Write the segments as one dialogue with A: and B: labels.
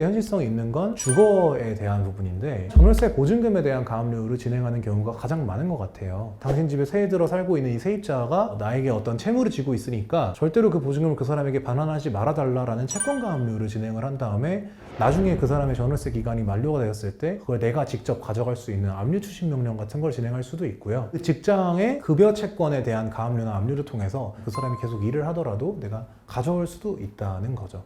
A: 현실성이 있는 건 주거에 대한 부분인데, 전월세 보증금에 대한 가압류를 진행하는 경우가 가장 많은 것 같아요. 당신 집에 새해 들어 살고 있는 이 세입자가 나에게 어떤 채무를 지고 있으니까 절대로 그 보증금을 그 사람에게 반환하지 말아달라라는 채권 가압류를 진행을 한 다음에 나중에 그 사람의 전월세 기간이 만료가 되었을 때 그걸 내가 직접 가져갈 수 있는 압류 추심 명령 같은 걸 진행할 수도 있고요. 그 직장의 급여 채권에 대한 가압류나 압류를 통해서 그 사람이 계속 일을 하더라도 내가 가져올 수도 있다는 거죠.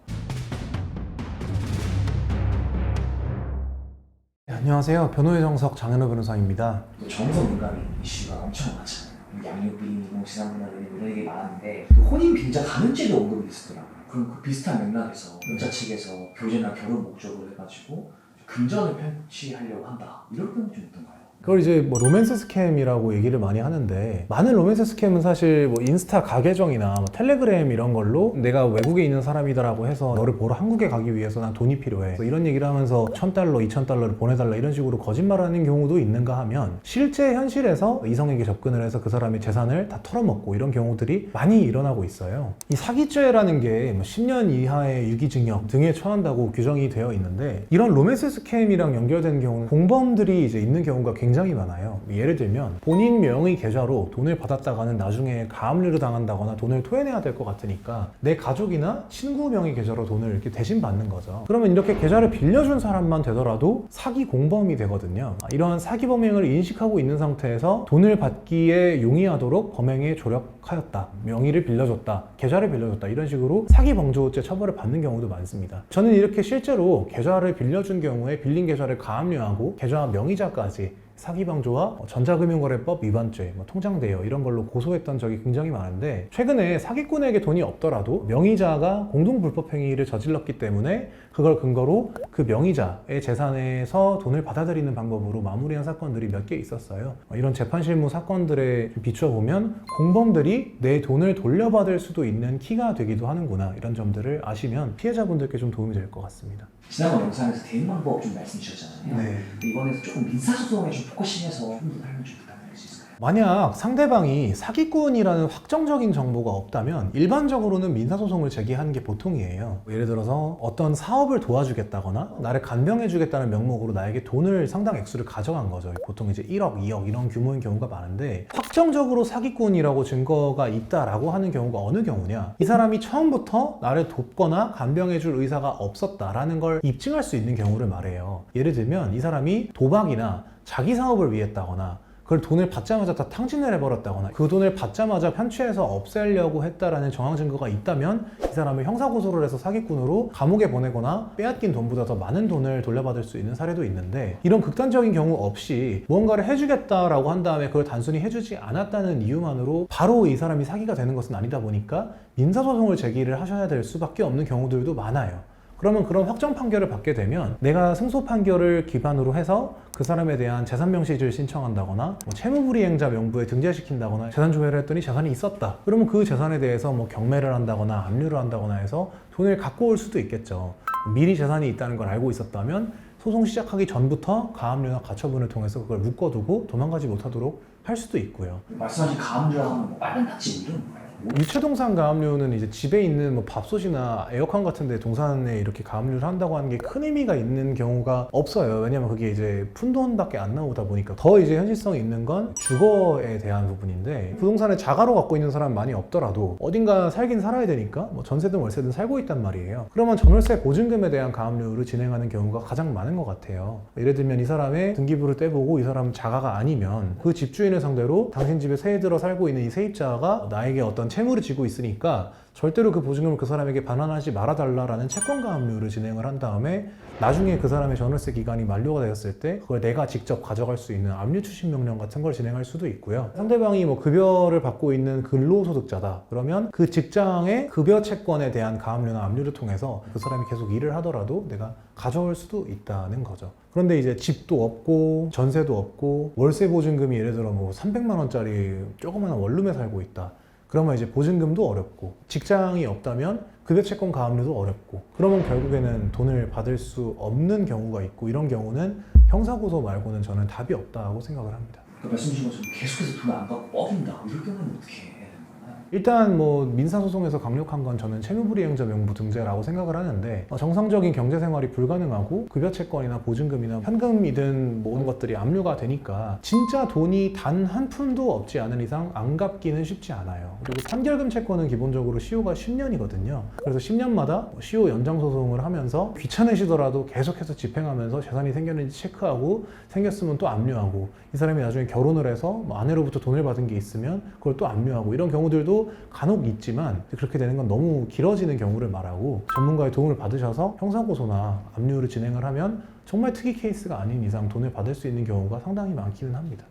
A: 네, 안녕하세요. 변호의 정석 장현우 변호사입니다.
B: 또 정서 민감인 이슈가 엄청 많잖아요. 양육비임, 이공시상분할 이런 얘기 많은데 또 혼인 빈자 감염죄도 언급이 있었더라고요. 그럼 그 비슷한 맥락에서 여자 측에서 교제나 결혼 목적으로 해가지고 금전을 편취하려고 한다, 이런 표현이 좀 있던가요?
A: 그걸 이제 뭐 로맨스 스캠이라고 얘기를 많이 하는데, 많은 로맨스 스캠은 사실 뭐 인스타 가계정이나 뭐 텔레그램 이런 걸로 내가 외국에 있는 사람이다라고 해서 너를 보러 한국에 가기 위해서 난 돈이 필요해, 이런 얘기를 하면서 $1,000, $2,000를 보내달라 이런 식으로 거짓말하는 경우도 있는가 하면, 실제 현실에서 이성에게 접근을 해서 그 사람의 재산을 다 털어먹고 이런 경우들이 많이 일어나고 있어요. 이 사기죄라는 게 뭐 10년 이하의 유기징역 등에 처한다고 규정이 되어 있는데, 이런 로맨스 스캠이랑 연결된 경우는 공범들이 이제 있는 경우가 굉장히 많아요. 예를 들면 본인 명의 계좌로 돈을 받았다가는 나중에 가압류를 당한다거나 돈을 토해내야 될 것 같으니까 내 가족이나 친구 명의 계좌로 돈을 이렇게 대신 받는 거죠. 그러면 이렇게 계좌를 빌려준 사람만 되더라도 사기 공범이 되거든요. 이러한 사기 범행을 인식하고 있는 상태에서 돈을 받기에 용이하도록 범행에 조력하였다, 명의를 빌려줬다, 계좌를 빌려줬다, 이런 식으로 사기 방조죄 처벌을 받는 경우도 많습니다. 저는 이렇게 실제로 계좌를 빌려준 경우에 빌린 계좌를 가압류하고 계좌 명의자까지 사기방조와 전자금융거래법 위반죄, 통장대여 이런 걸로 고소했던 적이 굉장히 많은데, 최근에 사기꾼에게 돈이 없더라도 명의자가 공동불법행위를 저질렀기 때문에 그걸 근거로 그 명의자의 재산에서 돈을 받아들이는 방법으로 마무리한 사건들이 몇 개 있었어요. 이런 재판실무 사건들에 비추어 보면 공범들이 내 돈을 돌려받을 수도 있는 키가 되기도 하는구나, 이런 점들을 아시면 피해자분들께 좀 도움이 될 것 같습니다.
B: 지난번 영상에서 대응 방법 좀 말씀 주셨잖아요.
A: 네.
B: 이번에도 조금 민사소송에 좀 포커싱해서 좀 더 설명 좀 부탁드릴 수 있을까요?
A: 만약 상대방이 사기꾼이라는 확정적인 정보가 없다면 일반적으로는 민사소송을 제기하는 게 보통이에요. 예를 들어서 어떤 사업을 도와주겠다거나 나를 간병해주겠다는 명목으로 나에게 돈을 상당 액수를 가져간 거죠. 보통 이제 1억, 2억 이런 규모인 경우가 많은데, 확정적으로 사기꾼이라고 증거가 있다라고 하는 경우가 어느 경우냐, 이 사람이 처음부터 나를 돕거나 간병해줄 의사가 없었다라는 걸 입증할 수 있는 경우를 말해요. 예를 들면 이 사람이 도박이나 자기 사업을 위해 했다거나, 그걸 돈을 받자마자 다 탕진을 해버렸다거나, 그 돈을 받자마자 편취해서 없애려고 했다라는 정황 증거가 있다면 이 사람을 형사고소를 해서 사기꾼으로 감옥에 보내거나 빼앗긴 돈보다 더 많은 돈을 돌려받을 수 있는 사례도 있는데, 이런 극단적인 경우 없이 무언가를 해주겠다라고 한 다음에 그걸 단순히 해주지 않았다는 이유만으로 바로 이 사람이 사기가 되는 것은 아니다 보니까 민사소송을 제기를 하셔야 될 수밖에 없는 경우들도 많아요. 그러면 그런 확정 판결을 받게 되면 내가 승소 판결을 기반으로 해서 그 사람에 대한 재산 명시를 신청한다거나, 채무불이행자 명부에 등재시킨다거나, 재산 조회를 했더니 재산이 있었다, 그러면 그 재산에 대해서 경매를 한다거나 압류를 한다거나 해서 돈을 갖고 올 수도 있겠죠. 미리 재산이 있다는 걸 알고 있었다면 소송 시작하기 전부터 가압류나 가처분을 통해서 그걸 묶어두고 도망가지 못하도록 할 수도 있고요.
B: 말씀하신 가압류라고 하면 빨간 딱지 이런 거예요?
A: 유체동산 가압류는 이제 집에 있는 밥솥이나 에어컨 같은 데 동산에 이렇게 가압류를 한다고 하는 게 큰 의미가 있는 경우가 없어요. 왜냐면 그게 이제 푼돈밖에 안 나오다 보니까. 더 이제 현실성이 있는 건 주거에 대한 부분인데, 부동산을 자가로 갖고 있는 사람 많이 없더라도 어딘가 살긴 살아야 되니까 전세든 월세든 살고 있단 말이에요. 그러면 전월세 보증금에 대한 가압류를 진행하는 경우가 가장 많은 것 같아요. 예를 들면 이 사람의 등기부를 떼보고 이 사람은 자가가 아니면 그 집주인을 상대로 당신 집에 새해 들어 살고 있는 이 세입자가 나에게 어떤 채무를 지고 있으니까 절대로 그 보증금을 그 사람에게 반환하지 말아달라라는 채권 가압류를 진행을 한 다음에 나중에 그 사람의 전월세 기간이 만료가 되었을 때 그걸 내가 직접 가져갈 수 있는 압류 추심 명령 같은 걸 진행할 수도 있고요. 상대방이 급여를 받고 있는 근로소득자다, 그러면 그 직장의 급여 채권에 대한 가압류나 압류를 통해서 그 사람이 계속 일을 하더라도 내가 가져올 수도 있다는 거죠. 그런데 이제 집도 없고 전세도 없고 월세 보증금이 예를 들어 300만 원짜리 조그마한 원룸에 살고 있다, 그러면 이제 보증금도 어렵고 직장이 없다면 급여 채권 가압류도 어렵고, 그러면 결국에는 돈을 받을 수 없는 경우가 있고, 이런 경우는 형사고소 말고는 저는 답이 없다고 생각을 합니다.
B: 말씀 주신 것처럼 계속해서 돈 안 받고 뻐긴다, 이럴 경우는 어떻게 해야 되는 건가요?
A: 일단 뭐 민사소송에서 강력한 건 저는 채무불이행자 명부등재라고 생각을 하는데 정상적인 경제생활이 불가능하고 급여채권이나 보증금이나 현금이든 모든 것들이 압류가 되니까 진짜 돈이 단 한 푼도 없지 않은 이상 안 갚기는 쉽지 않아요. 그리고 판결금 채권은 기본적으로 시효가 10년이거든요. 그래서 10년마다 시효 연장 소송을 하면서 귀찮으시더라도 계속해서 집행하면서 재산이 생겼는지 체크하고 생겼으면 또 압류하고 이 사람이 나중에 결혼을 해서 뭐 아내로부터 돈을 받은 게 있으면 그걸 또 압류하고 이런 경우들도 간혹 있지만 그렇게 되는 건 너무 길어지는 경우를 말하고 전문가의 도움을 받으셔서 형사고소나 압류를 진행을 하면 정말 특이 케이스가 아닌 이상 돈을 받을 수 있는 경우가 상당히 많기는 합니다.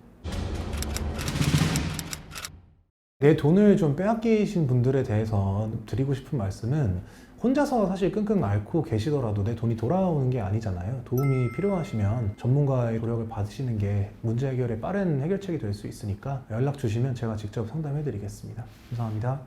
A: 내 돈을 좀 빼앗기신 분들에 대해서 드리고 싶은 말씀은 혼자서 사실 끙끙 앓고 계시더라도 내 돈이 돌아오는 게 아니잖아요. 도움이 필요하시면 전문가의 도력을 받으시는 게 문제 해결에 빠른 해결책이 될 수 있으니까 연락 주시면 제가 직접 상담해 드리겠습니다. 감사합니다.